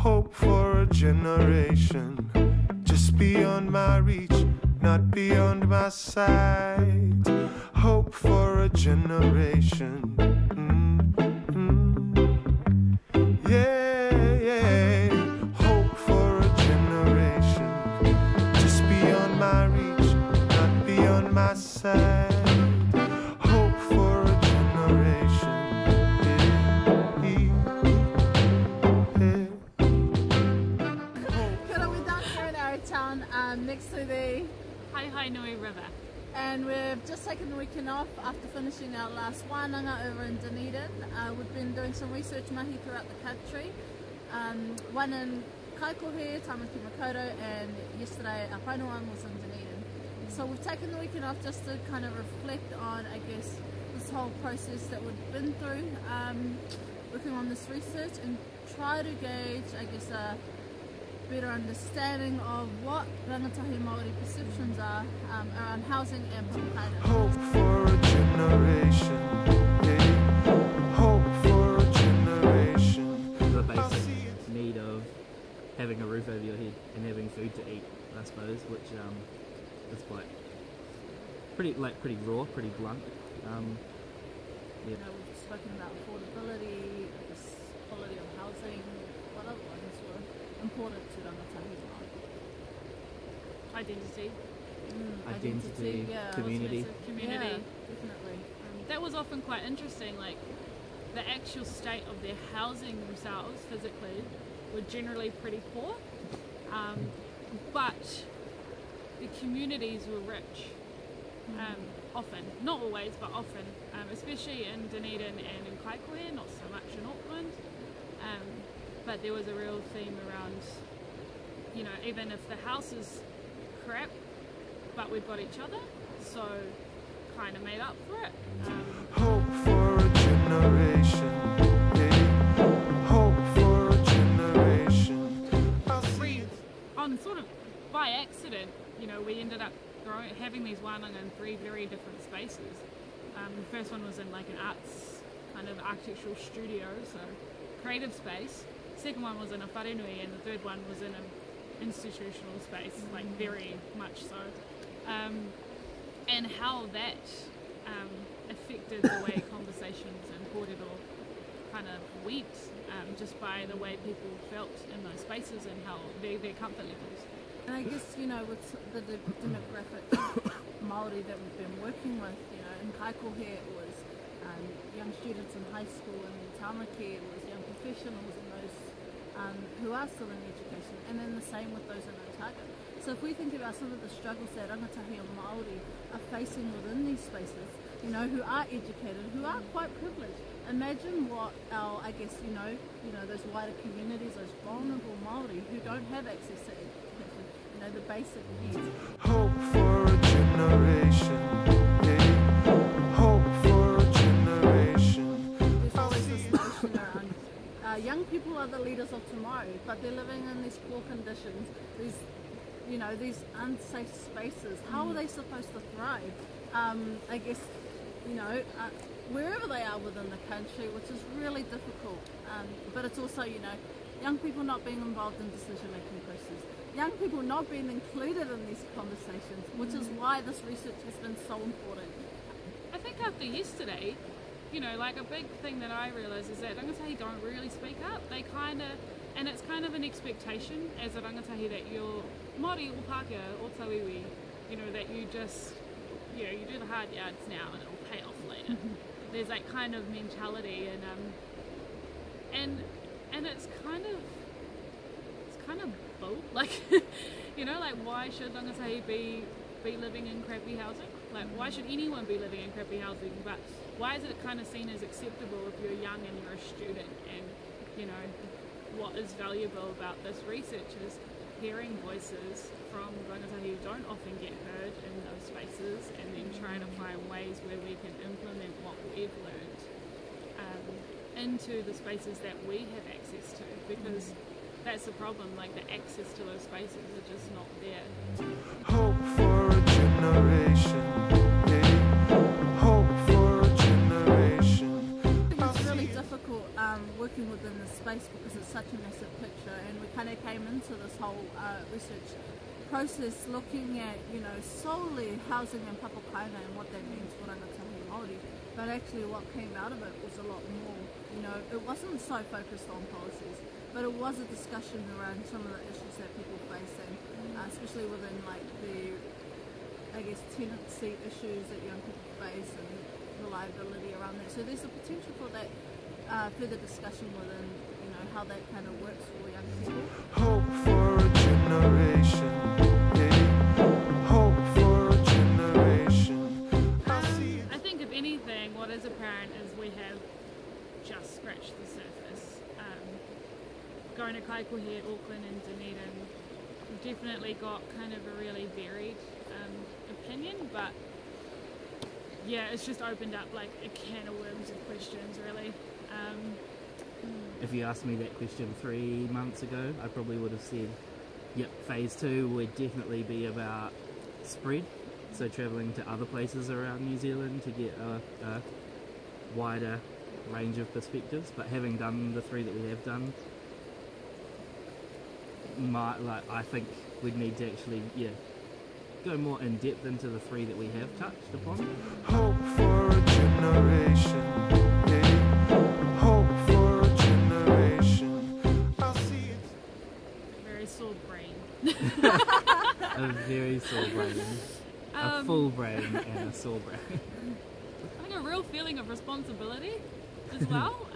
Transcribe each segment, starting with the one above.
hope for a generation just beyond my reach, not beyond my sight. Hope for a generation. Yeah, yeah. Hope for a generation just beyond my reach, not beyond my sight. Hope for a generation. We're down here in our town next to the Kaikohe River. And we've just taken the weekend off after finishing our last wānanga over in Dunedin. We've been doing some research mahi throughout the country. One in Kaikohe, Tamaki Makaurau, and yesterday our final one was in Dunedin. So we've taken the weekend off just to kind of reflect on, I guess, this whole process that we've been through, working on this research, and try to gauge, I guess, a better understanding of what Rangatahi Māori perceptions are around housing and Papakāinga. Hope for a generation. Yeah. Hope for a generation. The basic need of having a roof over your head and having food to eat, I suppose, which is quite pretty raw, pretty blunt. Yeah. You know, we've spoken about affordability, I guess, quality of housing. What other ones were important to Rangatahi Māori? Identity. Identity, yeah. Community. Yeah, definitely. That was often quite interesting, like the actual state of their housing themselves physically were generally pretty poor, but the communities were rich, often, not always, but often, especially in Dunedin and in Kaikohe, not so much in Auckland, but there was a real theme around, you know, even if the house is crap, but we've got each other, so kind of made up for it. Hope for a generation. Yeah. Hope for a generation. On sort of by accident, you know, we ended up having these wānanga in 3 very different spaces. The first one was in like an arts kind of architectural studio, so creative space. Second one was in a wharenui, and the third one was in an institutional space, like very much so. And how that affected the way conversations in Kōrero kind of went, just by the way people felt in those spaces and how their comfort levels. And I guess, you know, with the demographic Māori that we've been working with, you know, in Kaikohe it was young students in high school, and in Tāmaki it was young professionals and those who are still in education, and then the same with those in Otago. So if we think about some of the struggles that Rangatahi Māori are facing within these spaces, you know, who are educated, who are quite privileged, imagine what our, I guess, you know, those wider communities, those vulnerable Māori who don't have access to education, you know, the basic needs. Hope for a generation. Yeah. Hope for a generation. There's always this notion around young people are the leaders of tomorrow, but they're living in these poor conditions, these, you know, these unsafe spaces. How are they supposed to thrive? I guess, you know, wherever they are within the country, which is really difficult. But it's also, you know, young people not being involved in decision-making processes, young people not being included in these conversations, which is why this research has been so important. I think after yesterday, you know, like a big thing that I realised is that rangatahi don't really speak up. They kind of, and it's kind of an expectation as a rangatahi that you're Māori or Pākehā or Tawiwi, you know, that you just, you know, you do the hard yards now and it'll pay off later. There's that kind of mentality, and it's kind of bull, like, you know, like why should rangatahi be living in crappy housing? Like, why should anyone be living in crappy housing? But why is it kind of seen as acceptable if you're young and you're a student? And, you know, what is valuable about this research is hearing voices from rangatahi who don't often get heard in those spaces, and then trying to find ways where we can implement what we've learned into the spaces that we have access to, because that's the problem, like the access to those spaces are just not there. Hope for a generation. Hope for a generation. It's really difficult working within the space space because it's such a massive picture, and we kind of came into this whole research process looking at, you know, solely housing in Papakāinga and what that means for Rangatahi Māori, but actually what came out of it was a lot more. You know, it wasn't so focused on policies, but it was a discussion around some of the issues that people face, and especially within like the, I guess, tenancy issues that young people face and reliability around that. So there's a potential for that further discussion within, you know, how that kind of works for young people. Hope for a generation. Hope for a generation. I think if anything, what is apparent is we have just scratched the surface. Going to Kaikohe, Auckland and Dunedin, we've definitely got kind of a really varied opinion, but yeah, it's just opened up like a can of worms of questions, really. If you asked me that question 3 months ago, I probably would have said, yep, phase 2 would definitely be about spread, so travelling to other places around New Zealand to get a wider range of perspectives. But having done the 3 that we have done, I think we'd need to actually, go more in depth into the 3 that we have touched upon. Hope for a generation. Hope for a generation. I see it. Very sore brain. A very sore brain. A full brain and a sore brain. I think a real feeling of responsibility as well.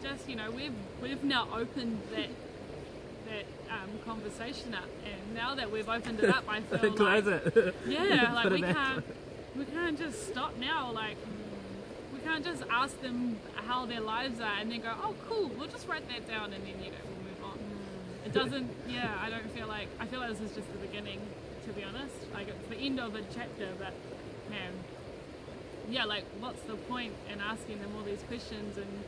Just, you know, we've now opened that conversation up, and now that we've opened it up, I feel Close like, it. yeah, like Put we it back. can't just stop now. Like we can't just ask them how their lives are and then go, oh cool, we'll just write that down and then, you know, we'll move on. It doesn't. I feel like this is just the beginning, to be honest. Like it's the end of a chapter, but man, yeah, like what's the point in asking them all these questions and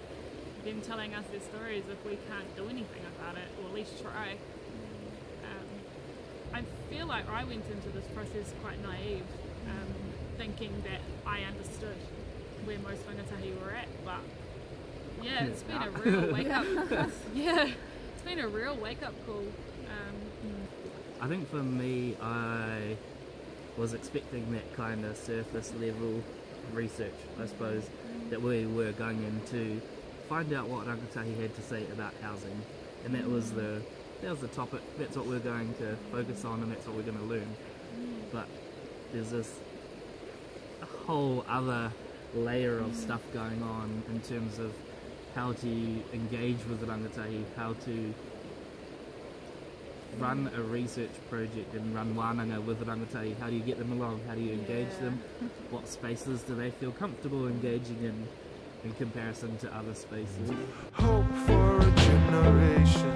them telling us their stories if we can't do anything about it, or at least try. I feel like I went into this process quite naive, thinking that I understood where most rangatahi were at, but yeah, it's been a real wake up. Yeah, it's been a real wake up call. I think for me, I was expecting that kind of surface level research, I suppose, that we were going into find out what Rangatahi had to say about housing, and that was the topic. That's what we're going to focus on, and that's what we're going to learn. But there's a whole other layer of stuff going on in terms of how to engage with the Rangatahi, how to run a research project and run wānanga with the Rangatahi. How do you get them along? How do you engage them? What spaces do they feel comfortable engaging in comparison to other spaces? Hope for a generation.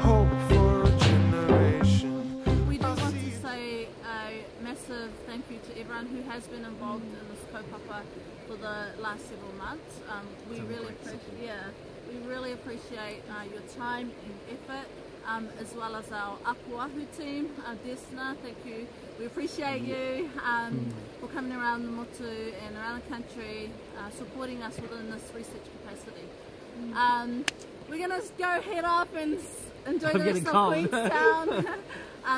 Hope for a generation. We do want to say a massive thank you to everyone who has been involved in this kaupapa for the last several months. We really appreciate your time and effort, as well as our Aku Ahu team, Desna, thank you. We appreciate you for coming around the motu and around the country, supporting us within this research capacity. We're going to go head off and enjoy the rest of Queenstown,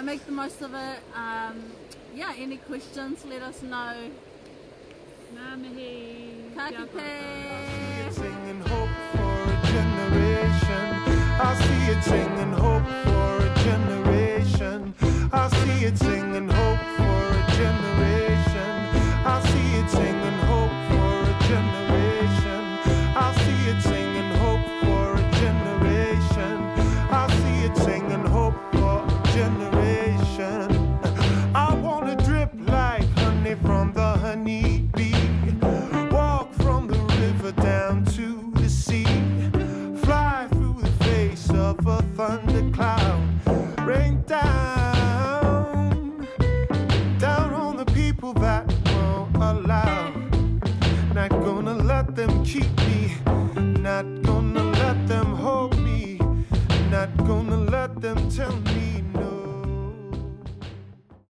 make the most of it. Any questions, let us know. Ngā mihi. Ka kite. Singing hope for a generation. I see it singing hope for a generation. I see it singing hope for a generation. I see it singing hope for a generation. I see it singing hope for a generation. I see it singing hope for a generation. I wanna drip like honey from the honeybee. Walk from the river down to the sea. Fly through the face of a thundercloud. Rain down, down on the people that won't allow. Not gonna let them keep me. Not gonna let them hold me. Not gonna let them tell me